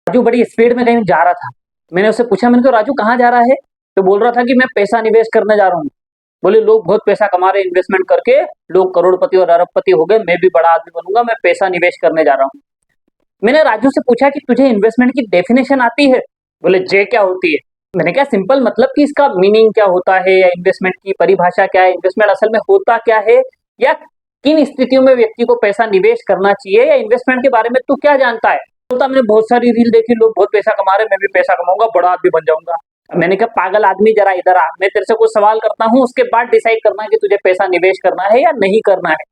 राजू बड़ी स्पीड में कहीं जा रहा था। मैंने उससे पूछा, मैंने कहा राजू कहाँ जा रहा है? तो बोल रहा था कि मैं पैसा निवेश करने जा रहा हूँ। बोले लोग बहुत पैसा कमा रहे इन्वेस्टमेंट करके, लोग करोड़पति और अरबपति हो गए, मैं भी बड़ा आदमी बनूंगा, मैं पैसा निवेश करने जा रहा हूँ। मैंने राजू से पूछा कि तुझे इन्वेस्टमेंट की डेफिनेशन आती है? बोले जे क्या होती है? मैंने कहा सिंपल मतलब कि इसका मीनिंग क्या होता है, या इन्वेस्टमेंट की परिभाषा क्या है, इन्वेस्टमेंट असल में होता क्या है, या किन स्थितियों में व्यक्ति को पैसा निवेश करना चाहिए, या इन्वेस्टमेंट के बारे में तू क्या जानता है? बोलता मैंने बहुत सारी रील देखी, लोग बहुत पैसा कमा रहे, मैं भी पैसा कमाऊंगा, बड़ा आदमी बन जाऊंगा। मैंने कहा पागल आदमी जरा इधर आ, मैं तेरे से कुछ सवाल करता हूँ, उसके बाद डिसाइड करना है कि तुझे पैसा निवेश करना है या नहीं करना है।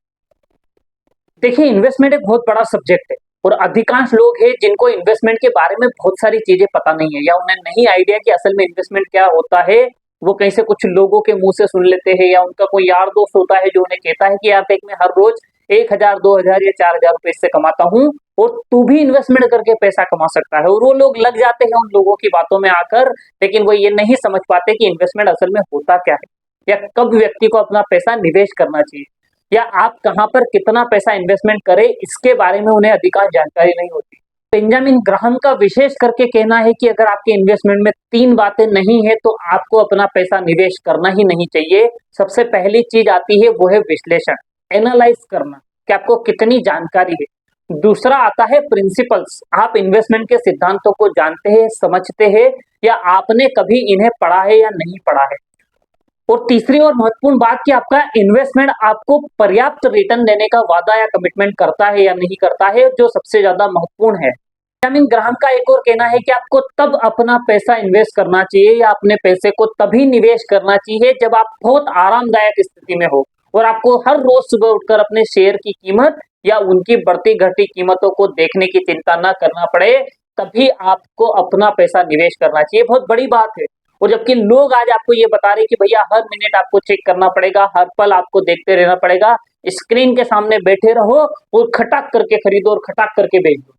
देखिए इन्वेस्टमेंट एक बहुत बड़ा सब्जेक्ट है, और अधिकांश लोग हैं जिनको इन्वेस्टमेंट के बारे में बहुत सारी चीजें पता नहीं है, या उन्हें नहीं आइडिया कि असल में इन्वेस्टमेंट क्या होता है। वो कहीं से कुछ लोगों के मुंह से सुन लेते हैं, या उनका कोई यार दोस्त होता है जो उन्हें कहता है कि यार देख मैं हर रोज 1,000 2,000 या 4,000 रुपए इससे कमाता हूँ, और तू भी इन्वेस्टमेंट करके पैसा कमा सकता है। और वो लोग लग जाते हैं उन लोगों की बातों में आकर, लेकिन वो ये नहीं समझ पाते कि इन्वेस्टमेंट असल में होता क्या है, या कब व्यक्ति को अपना पैसा निवेश करना चाहिए, या आप कहां पर कितना पैसा इन्वेस्टमेंट करें, इसके बारे में उन्हें अधिकांश जानकारी नहीं होती। बेंजामिन ग्राहम का विशेष करके कहना है कि अगर आपके इन्वेस्टमेंट में 3 बातें नहीं है तो आपको अपना पैसा निवेश करना ही नहीं चाहिए। सबसे पहली चीज आती है वो है विश्लेषण, एनालाइज करना कि आपको कितनी जानकारी है। दूसरा आता है प्रिंसिपल्स, आप इन्वेस्टमेंट के सिद्धांतों को जानते हैं, समझते हैं, या आपने कभी इन्हें पढ़ा है या नहीं पढ़ा है। और तीसरी और महत्वपूर्ण बात कि आपका इन्वेस्टमेंट आपको पर्याप्त रिटर्न देने का वादा या कमिटमेंट करता है या नहीं करता है, जो सबसे ज्यादा महत्वपूर्ण है। बेंजामिन ग्राहम का एक और कहना है कि आपको तब अपना पैसा इन्वेस्ट करना चाहिए, या अपने पैसे को तभी निवेश करना चाहिए जब आप बहुत आरामदायक स्थिति में हो, और आपको हर रोज सुबह उठकर अपने शेयर की कीमत या उनकी बढ़ती घटती कीमतों को देखने की चिंता न करना पड़े, तभी आपको अपना पैसा निवेश करना चाहिए। बहुत बड़ी बात है। और जबकि लोग आज आपको ये बता रहे कि भैया हर मिनट आपको चेक करना पड़ेगा, हर पल आपको देखते रहना पड़ेगा, स्क्रीन के सामने बैठे रहो और खटाक करके खरीदो और खटाक करके बेच दो।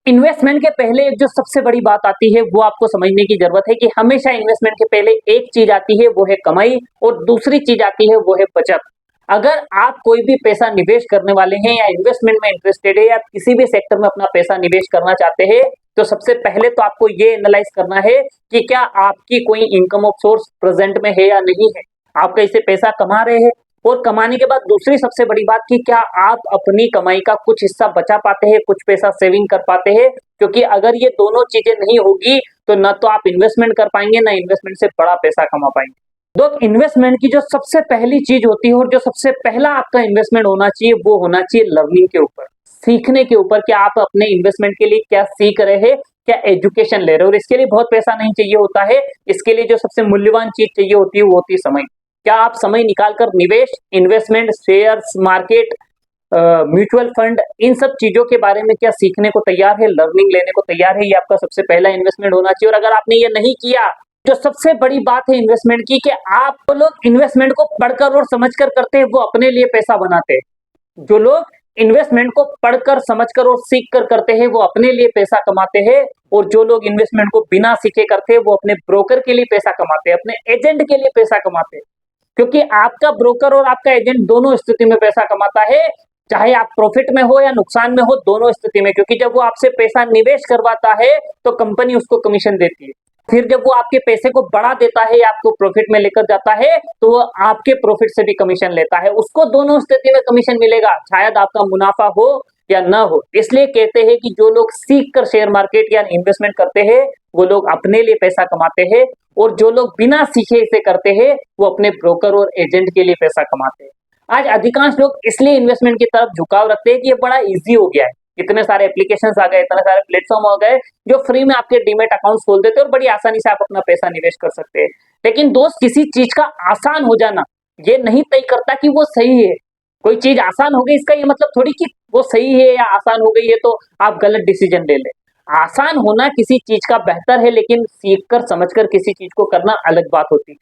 इन्वेस्टमेंट के पहले एक जो सबसे बड़ी बात आती है वो आपको समझने की जरूरत है कि हमेशा इन्वेस्टमेंट के पहले एक चीज आती है वो है कमाई, और दूसरी चीज आती है वो है बचत। अगर आप कोई भी पैसा निवेश करने वाले हैं, या इन्वेस्टमेंट में इंटरेस्टेड है, या किसी भी सेक्टर में अपना पैसा निवेश करना चाहते हैं, तो सबसे पहले तो आपको ये एनालाइज करना है कि क्या आपकी कोई इनकम ऑफ सोर्स प्रेजेंट में है या नहीं है, आप कैसे पैसा कमा रहे हैं। और कमाने के बाद दूसरी सबसे बड़ी बात कि क्या आप अपनी कमाई का कुछ हिस्सा बचा पाते हैं, कुछ पैसा सेविंग कर पाते हैं। क्योंकि अगर ये दोनों चीजें नहीं होगी तो न तो आप इन्वेस्टमेंट कर पाएंगे, ना इन्वेस्टमेंट से बड़ा पैसा कमा पाएंगे। तो इन्वेस्टमेंट की जो सबसे पहली चीज होती है, और जो सबसे पहला आपका इन्वेस्टमेंट होना चाहिए, वो होना चाहिए लर्निंग के ऊपर, सीखने के ऊपर, कि आप अपने इन्वेस्टमेंट के लिए क्या सीख रहे हैं, क्या एजुकेशन ले रहे हो। और इसके लिए बहुत पैसा नहीं चाहिए होता है, इसके लिए जो सबसे मूल्यवान चीज चाहिए होती है वो होती है समय। क्या आप समय निकालकर निवेश, investment, shares market, mutual fund, इन सब चीजों के बारे में क्या सीखने को तैयार है, लर्निंग लेने को तैयार है? ये आपका सबसे पहला इन्वेस्टमेंट होना चाहिए। और अगर आपने ये नहीं किया, जो सबसे बड़ी बात है इन्वेस्टमेंट की, कि आप लोग इन्वेस्टमेंट को पढ़कर और समझकर करते हैं, वो अपने लिए पैसा बनाते हैं। जो लोग इन्वेस्टमेंट को पढ़कर, समझकर और सीख कर करते हैं, वो अपने लिए पैसा कमाते हैं। और जो लोग इन्वेस्टमेंट को बिना सीखे करते हैं, वो अपने ब्रोकर के लिए पैसा कमाते हैं, अपने एजेंट के लिए पैसा कमाते हैं। क्योंकि आपका ब्रोकर और आपका एजेंट दोनों स्थिति में पैसा कमाता है, चाहे आप प्रॉफिट में हो या नुकसान में हो, दोनों स्थिति में। क्योंकि जब वो आपसे पैसा निवेश करवाता है तो कंपनी उसको कमीशन देती है, फिर जब वो आपके पैसे को बढ़ा देता है या आपको प्रॉफिट में लेकर जाता है तो वो आपके प्रॉफिट से भी कमीशन लेता है, उसको दोनों स्थिति में कमीशन मिलेगा, शायद आपका मुनाफा हो या ना हो। इसलिए कहते हैं कि जो लोग सीख कर शेयर मार्केट या इन्वेस्टमेंट करते हैं वो लोग अपने लिए पैसा कमाते हैं, और जो लोग बिना सीखे इसे करते हैं वो अपने ब्रोकर और एजेंट के लिए पैसा कमाते हैं। आज अधिकांश लोग इसलिए इन्वेस्टमेंट की तरफ झुकाव रखते हैं कि ये बड़ा इजी हो गया है, इतने सारे एप्लीकेशंस आ गए, इतने सारे प्लेटफॉर्म आ गए जो फ्री में आपके डीमेट अकाउंट खोल देते हैं और बड़ी आसानी से आप अपना पैसा निवेश कर सकते हैं। लेकिन दोस्त, किसी चीज का आसान हो जाना ये नहीं तय करता कि वो सही है। कोई चीज आसान हो गई इसका ये मतलब थोड़ी कि वो सही है, या आसान हो गई है तो आप गलत डिसीजन ले ले। आसान होना किसी चीज का बेहतर है, लेकिन सीखकर समझकर किसी चीज को करना अलग बात होती है।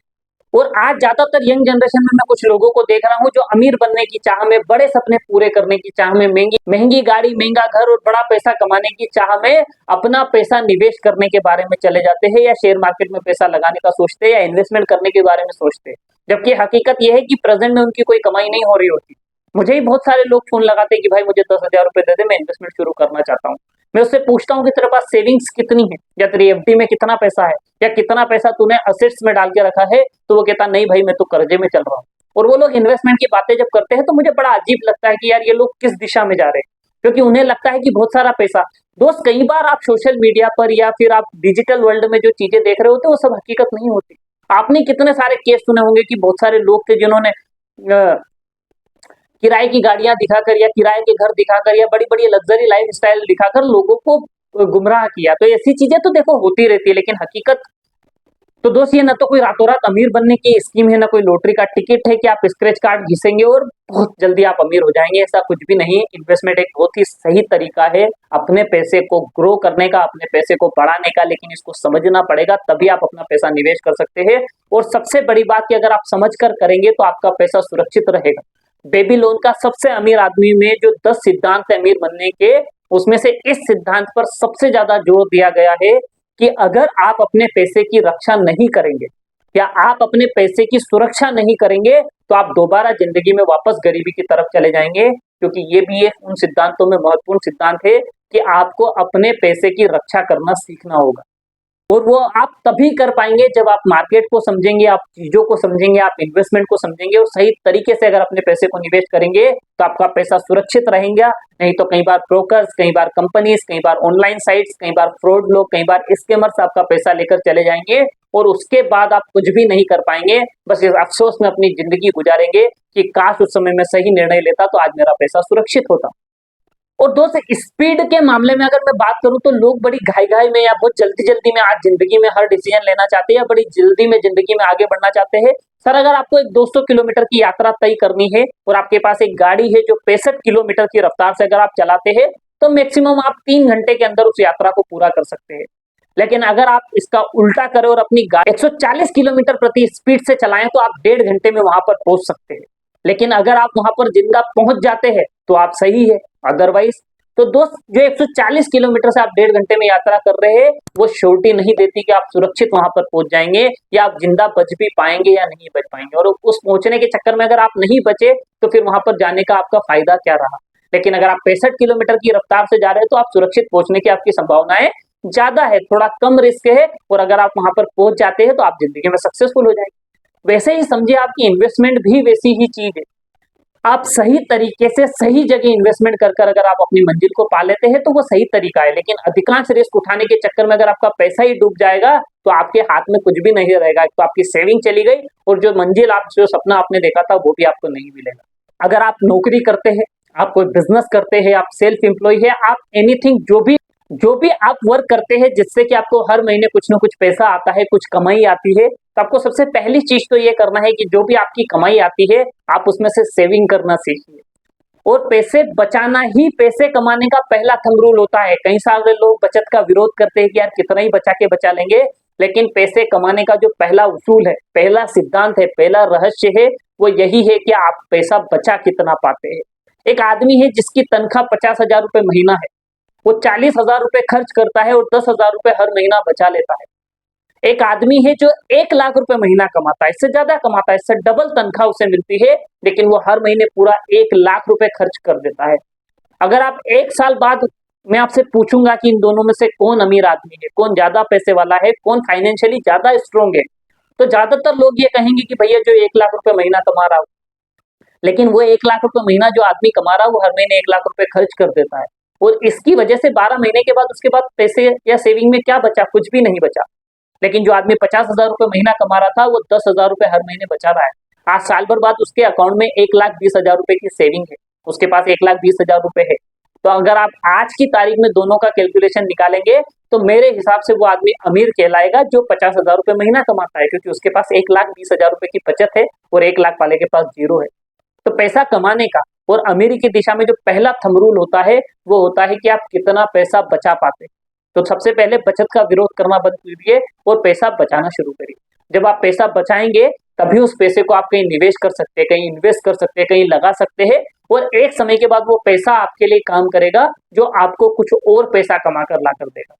और आज ज्यादातर यंग जनरेशन में मैं कुछ लोगों को देख रहा हूँ जो अमीर बनने की चाह में, बड़े सपने पूरे करने की चाह में, महंगी महंगी गाड़ी, महंगा घर और बड़ा पैसा कमाने की चाह में अपना पैसा निवेश करने के बारे में चले जाते हैं, या शेयर मार्केट में पैसा लगाने का सोचते हैं, या इन्वेस्टमेंट करने के बारे में सोचते हैं। जबकि हकीकत यह है कि प्रेजेंट में उनकी कोई कमाई नहीं हो रही होती, मुझे ही बहुत सारे लोग फोन लगाते हैं कि भाई मुझे 10,000 रुपए दे दे, मैं इन्वेस्टमेंट शुरू करना चाहता हूँ। मैं उससे पूछता हूँ कि तेरे पास सेविंग्स कितनी है, या तेरी एफडी में कितना पैसा है, या कितना पैसा तूने असेट्स में डाल के रखा है। तो वो कहता नहीं भाई मैं तो कर्जे में चल रहा हूँ। और वो लोग इन्वेस्टमेंट की बातें जब करते हैं तो मुझे बड़ा अजीब लगता है कि यार ये लोग किस दिशा में जा रहे हैं, क्योंकि उन्हें लगता है कि बहुत सारा पैसा। दोस्त, कई बार आप सोशल मीडिया पर या फिर आप डिजिटल वर्ल्ड में जो चीजें देख रहे होते हैं वो सब हकीकत नहीं होती। आपने कितने सारे केस सुने होंगे कि बहुत सारे लोग थे जिन्होंने किराए की गाड़ियां दिखाकर या किराए के घर दिखाकर या बड़ी बड़ी लग्जरी लाइफ स्टाइल दिखाकर लोगों को गुमराह किया। तो ऐसी चीजें तो देखो होती रहती है, लेकिन हकीकत तो दोस्त ये ना तो कोई रातों रात अमीर बनने की स्कीम है, ना कोई लॉटरी का टिकट है कि आप स्क्रैच कार्ड घिसेंगे और बहुत जल्दी आप अमीर हो जाएंगे। ऐसा कुछ भी नहीं है। इन्वेस्टमेंट एक बहुत ही सही तरीका है अपने पैसे को ग्रो करने का, अपने पैसे को बढ़ाने का, लेकिन इसको समझना पड़ेगा, तभी आप अपना पैसा निवेश कर सकते हैं। और सबसे बड़ी बात कि अगर आप समझ कर करेंगे तो आपका पैसा सुरक्षित रहेगा। बेबी लोन का सबसे अमीर आदमी में जो 10 सिद्धांत है अमीर बनने के, उसमें से इस सिद्धांत पर सबसे ज्यादा जोर दिया गया है कि अगर आप अपने पैसे की रक्षा नहीं करेंगे या आप अपने पैसे की सुरक्षा नहीं करेंगे तो आप दोबारा जिंदगी में वापस गरीबी की तरफ चले जाएंगे। क्योंकि ये भी एक उन सिद्धांतों में महत्वपूर्ण सिद्धांत है कि आपको अपने पैसे की रक्षा करना सीखना होगा। और वो आप तभी कर पाएंगे जब आप मार्केट को समझेंगे, आप चीजों को समझेंगे, आप इन्वेस्टमेंट को समझेंगे और सही तरीके से अगर अपने पैसे को निवेश करेंगे तो आपका पैसा सुरक्षित रहेगा। नहीं तो कई बार ब्रोकर्स, कई बार कंपनीज, कई बार ऑनलाइन साइट्स, कई बार फ्रॉड लोग, कई बार स्कैमर्स आपका पैसा लेकर चले जाएंगे और उसके बाद आप कुछ भी नहीं कर पाएंगे। बस इस अफसोस में अपनी जिंदगी गुजारेंगे कि काश उस समय मैं सही निर्णय लेता तो आज मेरा पैसा सुरक्षित होता। और दोस्त, स्पीड के मामले में अगर मैं बात करूं तो लोग बड़ी घाई घाई में या बहुत जल्दी जल्दी में आज जिंदगी में हर डिसीजन लेना चाहते हैं या बड़ी जल्दी में जिंदगी में आगे बढ़ना चाहते हैं। सर, अगर आपको एक 200 किलोमीटर की यात्रा तय करनी है और आपके पास एक गाड़ी है जो 65 किलोमीटर की रफ्तार से अगर आप चलाते हैं तो मैक्सिमम आप 3 घंटे के अंदर उस यात्रा को पूरा कर सकते हैं। लेकिन अगर आप इसका उल्टा करें और अपनी गाड़ी 140 किलोमीटर प्रति स्पीड से चलाएं तो आप 1.5 घंटे में वहां पर पहुंच सकते हैं। लेकिन अगर आप वहां पर जिंदा पहुंच जाते हैं तो आप सही है, अदरवाइज तो दोस्त जो 140 किलोमीटर से आप 1.5 घंटे में यात्रा कर रहे हैं वो श्योरिटी नहीं देती कि आप सुरक्षित वहां पर पहुंच जाएंगे या आप जिंदा बच भी पाएंगे या नहीं बच पाएंगे। और उस पहुंचने के चक्कर में अगर आप नहीं बचे तो फिर वहां पर जाने का आपका फायदा क्या रहा। लेकिन अगर आप 65 किलोमीटर की रफ्तार से जा रहे हैं तो आप सुरक्षित पहुंचने की आपकी संभावनाएं ज्यादा है, थोड़ा कम रिस्क है। और अगर आप वहां पर पहुंच जाते हैं तो आप जिंदगी में सक्सेसफुल हो जाएंगे। वैसे ही समझिए आपकी इन्वेस्टमेंट भी वैसी ही चीज है। आप सही तरीके से सही जगह इन्वेस्टमेंट कर कर अगर आप अपनी मंजिल को पा लेते हैं तो वो सही तरीका है। लेकिन अधिकांश रिस्क उठाने के चक्कर में अगर आपका पैसा ही डूब जाएगा तो आपके हाथ में कुछ भी नहीं रहेगा। तो आपकी सेविंग चली गई और जो मंजिल, आप जो सपना आपने देखा था वो भी आपको नहीं मिलेगा। अगर आप नौकरी करते हैं, आप कोई बिजनेस करते हैं, आप सेल्फ एम्प्लॉय है, आप एनीथिंग जो भी आप वर्क करते हैं जिससे कि आपको हर महीने कुछ ना कुछ पैसा आता है, कुछ कमाई आती है, तो आपको सबसे पहली चीज तो ये करना है कि जो भी आपकी कमाई आती है आप उसमें से सेविंग करना सीखिए। और पैसे बचाना ही पैसे कमाने का पहला थंब रूल होता है। कई सारे लोग बचत का विरोध करते हैं कि यार कितना ही बचा के बचा लेंगे, लेकिन पैसे कमाने का जो पहला उसूल है, पहला सिद्धांत है, पहला रहस्य है, वो यही है कि आप पैसा बचा कितना पाते हैं। एक आदमी है जिसकी तनख्वाह 50,000 रुपए महीना है, वो 40,000 रुपए खर्च करता है और 10,000 रुपए हर महीना बचा लेता है। एक आदमी है जो 1 लाख रुपए महीना कमाता है, इससे ज्यादा कमाता है, इससे डबल तनख्वाह उसे मिलती है, लेकिन वो हर महीने पूरा 1 लाख रुपए खर्च कर देता है। अगर आप 1 साल बाद मैं आपसे पूछूंगा कि इन दोनों में से कौन अमीर आदमी है, कौन ज्यादा पैसे वाला है, कौन फाइनेंशियली ज्यादा स्ट्रोंग है, तो ज्यादातर लोग ये कहेंगे कि भैया जो 1 लाख रुपए महीना कमा रहा हो। लेकिन वो 1 लाख रुपए महीना जो आदमी कमा रहा है वो हर महीने 1 लाख रुपए खर्च कर देता है। और इसकी वजह से 12 महीने के बाद उसके बाद पैसे या सेविंग में क्या बचा? कुछ भी नहीं बचा। लेकिन जो आदमी 50,000 रुपए महीना कमा रहा था वो 10,000 रुपए हर महीने बचा रहा है। आज साल भर बाद उसके अकाउंट में 1,20,000 रुपए की सेविंग है, उसके पास 1,20,000 रुपए है। तो अगर आप आज की तारीख में दोनों का कैलकुलेशन निकालेंगे तो मेरे हिसाब से वो आदमी अमीर कहलाएगा जो 50,000 रुपए महीना कमाता है, क्योंकि उसके पास 1,20,000 रुपए की बचत है और 1 लाख वाले के पास 0 है। तो पैसा कमाने का और अमीरी की दिशा में जो पहला थंब रूल होता है वो होता है कि आप कितना पैसा बचा पाते। तो सबसे पहले बचत का विरोध करना बंद कीजिए और पैसा बचाना शुरू करिए। जब आप पैसा बचाएंगे तभी उस पैसे को आप कहीं निवेश कर सकते हैं, कहीं इन्वेस्ट कर सकते हैं, कहीं लगा सकते हैं और एक समय के बाद वो पैसा आपके लिए काम करेगा जो आपको कुछ और पैसा कमा कर ला कर देगा।